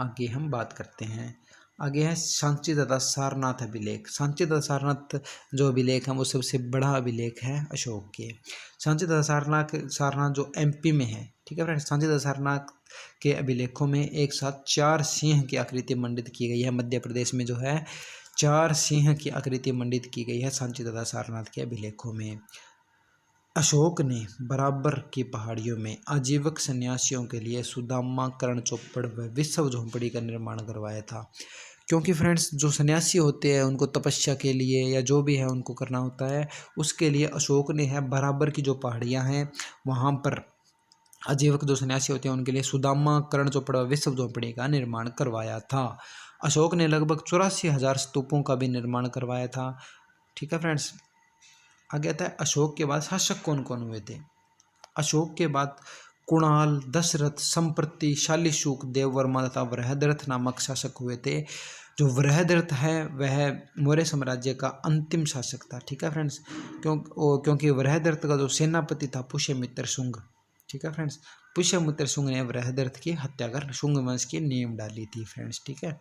आगे हम बात करते हैं, आगे है सांची तथा सारनाथ अभिलेख। सांची तथा सारनाथ जो अभिलेख है वो सबसे बड़ा अभिलेख है अशोक के। सांची तथा सारनाथ जो एमपी में है। ठीक है फ्रेंड्स। सांची तथा सारनाथ के अभिलेखों में एक साथ 4 सिंह की आकृति मंडित की गई है। मध्य प्रदेश में जो है 4 सिंह की आकृति मंडित की गई है सांची तथा सारनाथ के अभिलेखों में। अशोक ने बराबर की पहाड़ियों में आजीवक सन्यासियों के लिए सुदामा, कर्ण चोपड़ व विश्व झोंपड़ी का निर्माण करवाया था। क्योंकि फ्रेंड्स जो सन्यासी होते हैं उनको तपस्या के लिए या जो भी है उनको करना होता है, उसके लिए अशोक ने है बराबर की जो पहाड़ियाँ हैं वहाँ पर आजीवक जो सन्यासी होते हैं उनके लिए सुदामा, कर्ण चोपड़ व विश्व झोंपड़ी का निर्माण करवाया था। अशोक ने लगभग 84,000 स्तूपों का भी निर्माण करवाया था। ठीक है फ्रेंड्स। आगे आता है अशोक के बाद शासक कौन कौन हुए थे। अशोक के बाद कुणाल, दशरथ, संप्रति, शालीशुक, देववर्मा तथा वृहद्रथ नामक शासक हुए थे। जो वृहद्रथ है वह मौर्य साम्राज्य का अंतिम शासक था। ठीक है फ्रेंड्स। क्योंकि वृहद्रथ का जो सेनापति था पुष्यमित्र शुंग। ठीक है फ्रेंड्स। पुष्यमित्र शुंग ने वृहद्रथ की हत्या कर शुंग वंश की नींव डाली थी फ्रेंड्स। ठीक है।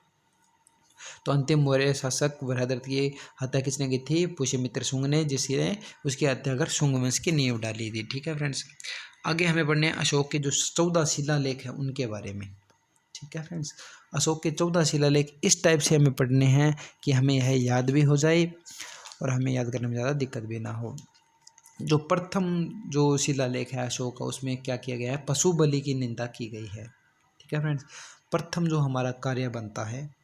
तो अंतिम मौर्य शासक वृहद्रथ की हत्या किसने की थी? पुष्यमित्र शुंग ने, जिसने उसकी हत्या कर शुंग वंश की नींव डाली थी। ठीक है फ्रेंड्स। आगे हमें पढ़ने हैं अशोक के जो 14 शिलालेख हैं उनके बारे में। ठीक है फ्रेंड्स। अशोक के 14 शिलालेख इस टाइप से हमें पढ़ने हैं कि हमें यह याद भी हो जाए और हमें याद करने में ज़्यादा दिक्कत भी ना हो। जो प्रथम जो शिलालेख है अशोक का, उसमें क्या किया गया है? पशु बलि की निंदा की गई है। ठीक है फ्रेंड्स। प्रथम जो हमारा कार्य बनता है,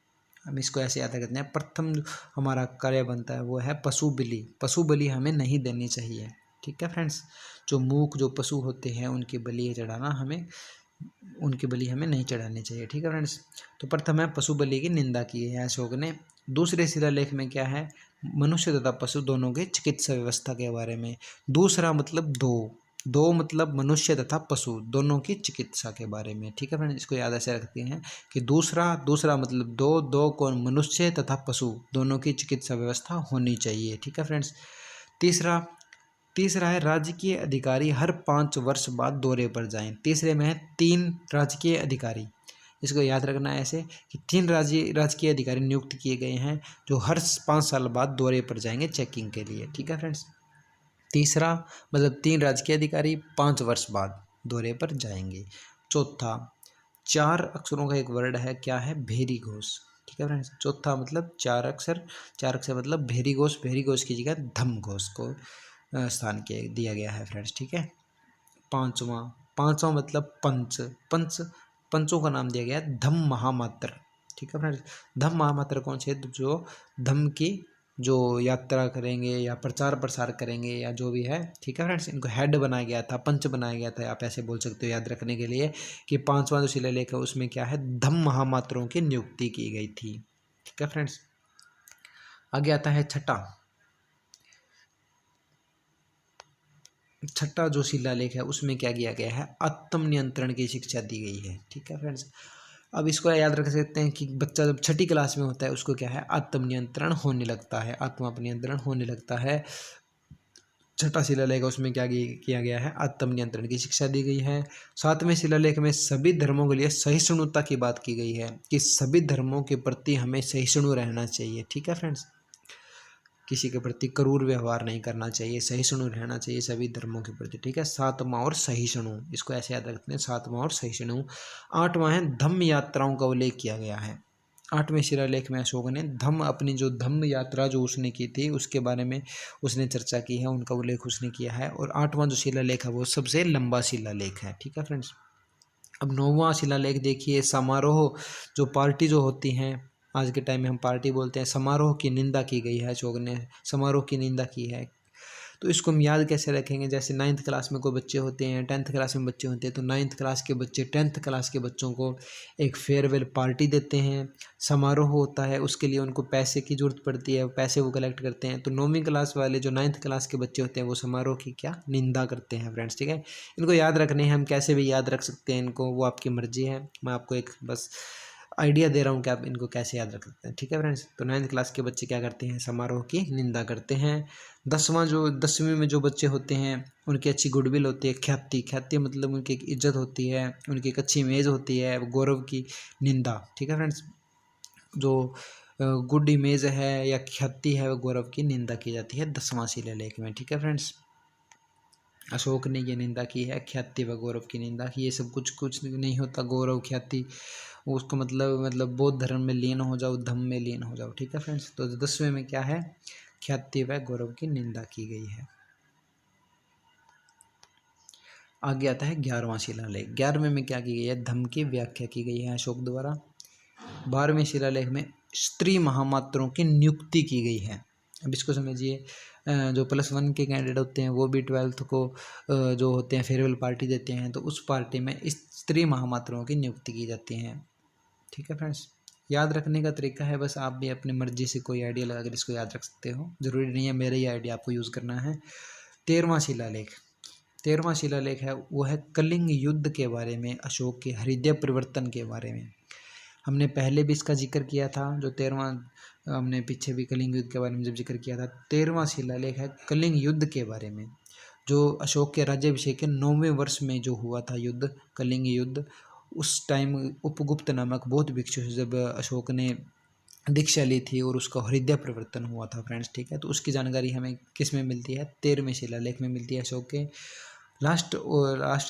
हम इसको ऐसे याद करते हैं, प्रथम जो हमारा कार्य बनता है वो है पशु बलि। पशु बलि हमें नहीं देनी चाहिए। ठीक है फ्रेंड्स। जो मूक जो पशु होते हैं उनकी बलि चढ़ाना हमें, उनकी बलि हमें नहीं चढ़ानी चाहिए। ठीक है फ्रेंड्स। तो प्रथम है पशु बलि की निंदा की है अशोक ने। दूसरे शिलालेख में क्या है? मनुष्य तथा पशु दोनों के चिकित्सा व्यवस्था के बारे में। दूसरा मतलब दो मतलब मनुष्य तथा पशु दोनों की चिकित्सा के बारे में। ठीक है फ्रेंड्स। इसको याद ऐसे रखते हैं कि दूसरा मतलब दो कौन? मनुष्य तथा पशु दोनों की चिकित्सा व्यवस्था होनी चाहिए। ठीक है फ्रेंड्स। तीसरा है राजकीय अधिकारी हर 5 वर्ष बाद दौरे पर जाएं। तीसरे में है 3 राजकीय अधिकारी। इसको याद रखना है ऐसे कि 3 राजकीय अधिकारी नियुक्त किए गए हैं जो हर 5 साल बाद दौरे पर जाएंगे चेकिंग के लिए। ठीक है फ्रेंड्स। तीसरा मतलब 3 राजकीय अधिकारी 5 वर्ष बाद दौरे पर जाएंगे। चौथा 4 अक्षरों का एक वर्ड है, क्या है? भेरी घोष। ठीक है फ्रेंड्स। चौथा मतलब 4 अक्षर मतलब भेरी घोष की जगह धम घोष को स्थान के दिया गया है फ्रेंड्स। ठीक है। पांचवा मतलब पंचों का नाम दिया गया है धम महामात्र। ठीक है फ्रेंड्स। धम महामात्र कौन से? जो धम की जो यात्रा करेंगे या प्रचार प्रसार करेंगे या जो भी है। ठीक है फ्रेंड्स। इनको हेड बनाया गया था, पंच बनाया गया था, आप ऐसे बोल सकते हो याद रखने के लिए कि 5वां जो शिलालेख है उसमें क्या है? धम महामात्रों की नियुक्ति की गई थी। ठीक है फ्रेंड्स। आगे आता है छठा जो शिलालेख है उसमें क्या किया गया है? आत्मनियंत्रण की शिक्षा दी गई है। ठीक है फ्रेंड्स। अब इसको याद रख सकते हैं कि बच्चा जब छठी क्लास में होता है उसको क्या है? आत्मनियंत्रण होने लगता है, आत्मनियंत्रण होने लगता है। छठा शिलालेख उसमें क्या किया गया है? आत्मनियंत्रण की शिक्षा दी गई है। 7वें शिलालेख में सभी धर्मों के लिए सहिष्णुता की बात की गई है कि सभी धर्मों के प्रति हमें सहिष्णु रहना चाहिए। ठीक है फ्रेंड्स। किसी के प्रति क्रूर व्यवहार नहीं करना चाहिए, सहिष्णु रहना चाहिए सभी धर्मों के प्रति, ठीक है। सातवां और सहिष्णु, इसको ऐसे याद रखते हैं, सातवां और सहिष्णु। आठवां है धम्म यात्राओं का उल्लेख किया गया है। आठवें शिलालेख में अशोक ने अपनी जो धम्म यात्रा जो उसने की थी उसके बारे में उसने चर्चा की है, उनका उल्लेख उसने किया है। और आठवां जो शिलालेख है वो सबसे लंबा शिलालेख है, ठीक है फ्रेंड्स। अब नौवां शिलालेख देखिए, समारोह जो पार्टी जो होती हैं, आज के टाइम में हम पार्टी बोलते हैं, समारोह की निंदा की गई है, अशोक ने समारोह की निंदा की है। तो इसको हम याद कैसे रखेंगे, जैसे 9th क्लास में कोई बच्चे होते हैं, 10th क्लास में बच्चे होते हैं, तो 9th क्लास के बच्चे 10th क्लास के बच्चों को एक फेयरवेल पार्टी देते हैं, समारोह होता है, उसके लिए उनको पैसे की ज़रूरत पड़ती है, पैसे वो कलेक्ट करते हैं। तो 9वीं क्लास वाले जो 9th क्लास के बच्चे होते हैं वो समारोह की क्या निंदा करते हैं फ्रेंड्स, ठीक है। इनको याद रखने हैं, हम कैसे भी याद रख सकते हैं इनको, वो आपकी मर्जी है, मैं आपको एक बस आइडिया दे रहा हूँ कि आप इनको कैसे याद रख सकते हैं, ठीक है फ्रेंड्स। तो 9th क्लास के बच्चे क्या करते हैं, समारोह की निंदा करते हैं। 10वीं में जो बच्चे होते हैं उनकी अच्छी गुडविल होती है, ख्याति मतलब उनकी एक इज्जत होती है, उनकी एक अच्छी इमेज होती है, गौरव की निंदा, ठीक है फ्रेंड्स। जो गुड इमेज है या ख्याति है वो गौरव की निंदा की जाती है 10वां शिलालेख में, ठीक है फ्रेंड्स। अशोक ने ये निंदा की है, ख्याति व गौरव की निंदा की। ये सब कुछ नहीं होता, गौरव ख्याति उसको मतलब बौद्ध धर्म में लीन हो जाओ, धम्म में लीन हो जाओ, ठीक है फ्रेंड्स। तो 10वें में क्या है, ख्याति व गौरव की निंदा की गई है। आगे आता है 11वां शिलालेख। 11वें में क्या की गई है, धम्म की व्याख्या की गई है अशोक द्वारा। 12वें शिलालेख में स्त्री महामात्रों की नियुक्ति की गई है। अब इसको समझिए, जो +1 के कैंडिडेट होते हैं वो भी 12th को जो होते हैं फेयरवेल पार्टी देते हैं, तो उस पार्टी में स्त्री महामात्रों की नियुक्ति की जाती है, ठीक है फ्रेंड्स। याद रखने का तरीका है, बस आप भी अपनी मर्जी से कोई आइडिया लगाकर इसको याद रख सकते हो, जरूरी नहीं है मेरा ही आइडिया आपको यूज़ करना है। 13वां शिलालेख, 13वां शिलालेख है वो है कलिंग युद्ध के बारे में, अशोक के हृदय परिवर्तन के बारे में। हमने पहले भी इसका जिक्र किया था, जो 13वां हमने पीछे भी कलिंग युद्ध के बारे में जब जिक्र किया था। 13वां शिलालेख है कलिंग युद्ध के बारे में, जो अशोक के राज्याभिषेक के 9वें वर्ष में जो हुआ था युद्ध, कलिंग युद्ध। उस टाइम उपगुप्त नामक बौद्ध भिक्षु से जब अशोक ने दीक्षा ली थी और उसका हृदय परिवर्तन हुआ था फ्रेंड्स, ठीक है। तो उसकी जानकारी हमें किस में मिलती है, 13वें शिलालेख में मिलती है अशोक के। लास्ट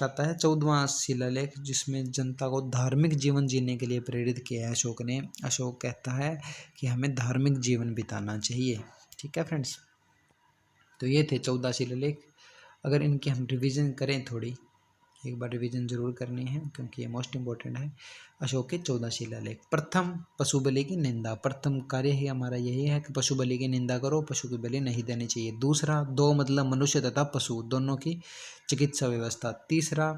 आता है 14वां शिलालेख, जिसमें जनता को धार्मिक जीवन जीने के लिए प्रेरित किया है अशोक ने। अशोक कहता है कि हमें धार्मिक जीवन बिताना चाहिए, ठीक है फ्रेंड्स। तो ये थे 14 शिलालेख। अगर इनकी हम रिवीजन करें, थोड़ी एक बार रिवीजन जरूर करनी है क्योंकि ये मोस्ट इंपॉर्टेंट है। अशोक के 14 शिलालेख। प्रथम, पशु बलि की निंदा। प्रथम कार्य ही हमारा यही है कि पशु बलि की निंदा करो, पशु की बलि नहीं देनी चाहिए। दूसरा, 2 मतलब मनुष्य तथा पशु दोनों की चिकित्सा व्यवस्था। तीसरा,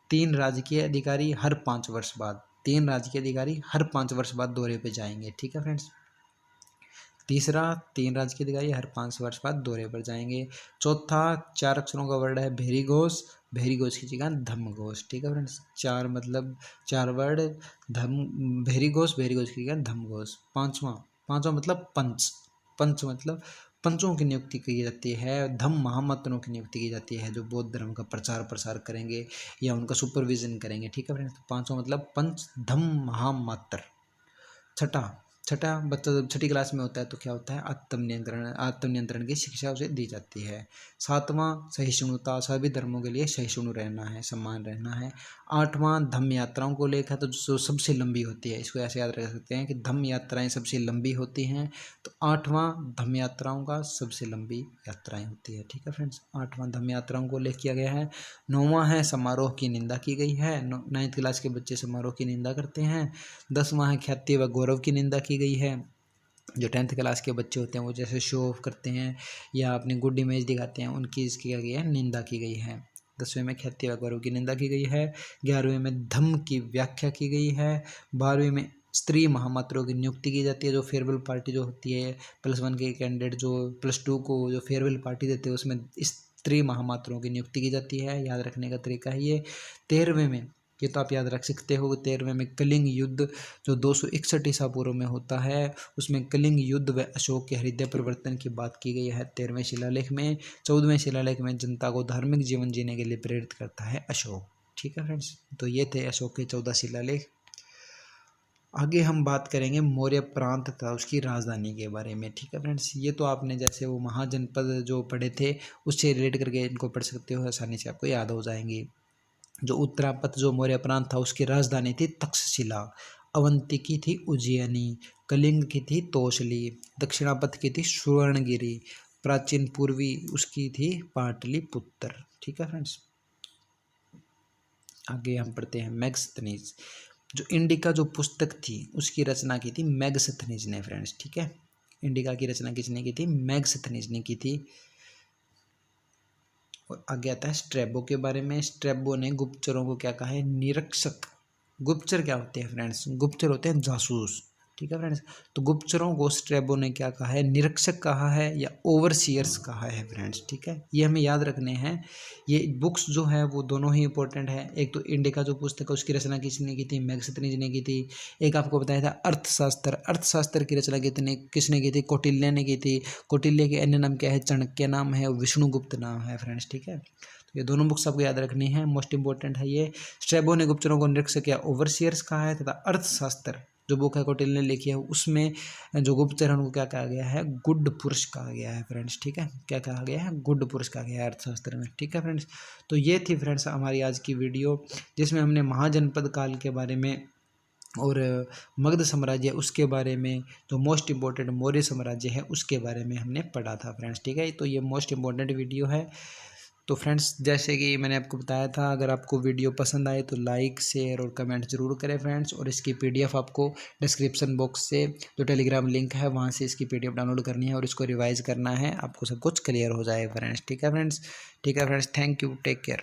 3 राजकीय अधिकारी हर 5 वर्ष बाद, 3 राजकीय अधिकारी हर 5 वर्ष बाद दौरे पर जाएंगे, ठीक है फ्रेंड्स। तीसरा, 3 राजकीय अधिकारी हर 5 वर्ष बाद दौरे पर जाएंगे। चौथा, 4 अक्षरों का वर्ड है भेरी घोष, भेरी घोष की जगह धम्म घोष, ठीक है फ्रेंड्स। 4 मतलब 4 वर्ड, धम्म भेरी घोष की जगह धम्म घोष। पांचवा मतलब पंच, पंच मतलब पंचों की नियुक्ति की जाती है। धम्म महामात्रों की नियुक्ति की जाती है जो बौद्ध धर्म का प्रचार प्रसार करेंगे या उनका सुपरविजन करेंगे, ठीक है फ्रेंड्स। 5वां मतलब पंच धम्म महामात्र। छठा बच्चा जब छठी क्लास में होता है तो क्या होता है, आत्मनियंत्रण की शिक्षा उसे दी जाती है। 7वां, सहिष्णुता, सभी धर्मों के लिए सहिष्णु रहना है, सम्मान रहना है। 8वां, धम्म यात्राओं को लेकर, तो जो सबसे लंबी होती है, इसको ऐसे याद रख सकते हैं कि धम्म यात्राएं सबसे लंबी होती हैं, तो 8वां धम्म यात्राओं का सबसे लंबी यात्राएं होती है, ठीक है फ्रेंड्स। 8वां धम्म यात्राओं को उल्लेख किया गया है। 9वां है समारोह की निंदा की गई है, 9th क्लास के बच्चे समारोह की निंदा करते हैं। 10वां है ख्याति व गौरव की निंदा की गई है, जो 10th क्लास के बच्चे होते हैं वो जैसे शो ऑफ करते हैं या अपनी गुड इमेज दिखाते हैं, उनकी इसकी क्या गई है, निंदा की गई है। 10वें में ख्याति व गौरव की निंदा की गई है। 11वें में धम्म की व्याख्या की गई है। 12वें में स्त्री महामात्रों की नियुक्ति की जाती है, जो फेयरवेल पार्टी जो होती है, +1 के कैंडिडेट जो +2 को जो फेयरवेल पार्टी देते हैं उसमें स्त्री महामात्रों की नियुक्ति की जाती है। याद रखने का तरीका है ये। 13वें में, ये तो आप याद रख सकते हो, 13वें में कलिंग युद्ध जो 261 ईसा पूर्व में होता है, उसमें कलिंग युद्ध व अशोक के हृदय परिवर्तन की बात की गई है 13वें शिलालेख में। 14वें शिलालेख में जनता को धार्मिक जीवन जीने के लिए प्रेरित करता है अशोक, ठीक है फ्रेंड्स। तो ये थे अशोक के 14 शिलालेख। आगे हम बात करेंगे मौर्य प्रांत तथा उसकी राजधानी के बारे में। ठीक है फ्रेंड्स, ये तो आपने जैसे वो महाजनपद जो पढ़े थे उससे रिलेट करके इनको पढ़ सकते हो, आसानी से आपको याद हो जाएंगे। जो उत्तरापथ जो मौर्य प्रांत था उसकी राजधानी थी तक्षशिला, अवंती की थी उज्जैनी, कलिंग की थी तोसली, दक्षिणापथ की थी सुवर्णगिरी, प्राचीन पूर्वी उसकी थी पाटलिपुत्र। ठीक है फ्रेंड्स, आगे हम पढ़ते हैं मैगस्थनीज। जो इंडिका जो पुस्तक थी उसकी रचना की थी मैगस्थनीज ने फ्रेंड्स। ठीक है, इंडिका की रचना किसने की थी? मैगस्थनीज ने की थी। और आगे आता है स्ट्रैबो के बारे में। स्ट्रैबो ने गुप्तचरों को क्या कहा है? निरीक्षक। गुप्तचर क्या होते हैं फ्रेंड्स? गुप्तचर होते हैं जासूस। ठीक है फ्रेंड्स, तो गुप्तचरों को स्ट्रैबो ने क्या कहा है? निरीक्षक कहा है या ओवरसियर्स कहा है फ्रेंड्स। ठीक है, ये हमें याद रखने हैं। ये बुक्स जो है वो दोनों ही इंपॉर्टेंट है। एक तो इंडिका जो पुस्तक है उसकी रचना किसने की थी? मैगस्थनीज ने की थी। एक आपको बताया था अर्थशास्त्र, अर्थशास्त्र की रचना किसने की थी? कौटिल्य ने की थी। कौटिल्य के अन्य नाम क्या है? चाणक्य नाम है, विष्णुगुप्त नाम है फ्रेंड्स। ठीक है, तो ये दोनों बुक्स आपको याद रखनी है, मोस्ट इंपॉर्टेंट है ये। स्ट्रैबो ने गुप्तचरों को निरीक्षक या ओवरसियर्स कहा है, तथा अर्थशास्त्र जो बुक है कौटिल्य ने लिखी है उसमें जो गुप्तचर है उनको क्या कहा गया है? गुड पुरुष कहा गया है फ्रेंड्स। ठीक है, क्या कहा गया है? गुड पुरुष कहा गया है अर्थशास्त्र में। ठीक है फ्रेंड्स, तो ये थी फ्रेंड्स हमारी आज की वीडियो, जिसमें हमने महाजनपद काल के बारे में और मगध साम्राज्य उसके बारे में, जो मोस्ट इम्पोर्टेंट मौर्य साम्राज्य है उसके बारे में हमने पढ़ा था फ्रेंड्स। ठीक है, तो ये मोस्ट इम्पोर्टेंट वीडियो है। तो फ्रेंड्स, जैसे कि मैंने आपको बताया था, अगर आपको वीडियो पसंद आए तो लाइक शेयर और कमेंट जरूर करें फ्रेंड्स। और इसकी पीडीएफ आपको डिस्क्रिप्शन बॉक्स से जो टेलीग्राम लिंक है वहाँ से इसकी पीडीएफ डाउनलोड करनी है और इसको रिवाइज करना है, आपको सब कुछ क्लियर हो जाए फ्रेंड्स। ठीक है फ्रेंड्स, ठीक है friends, thank you, take care.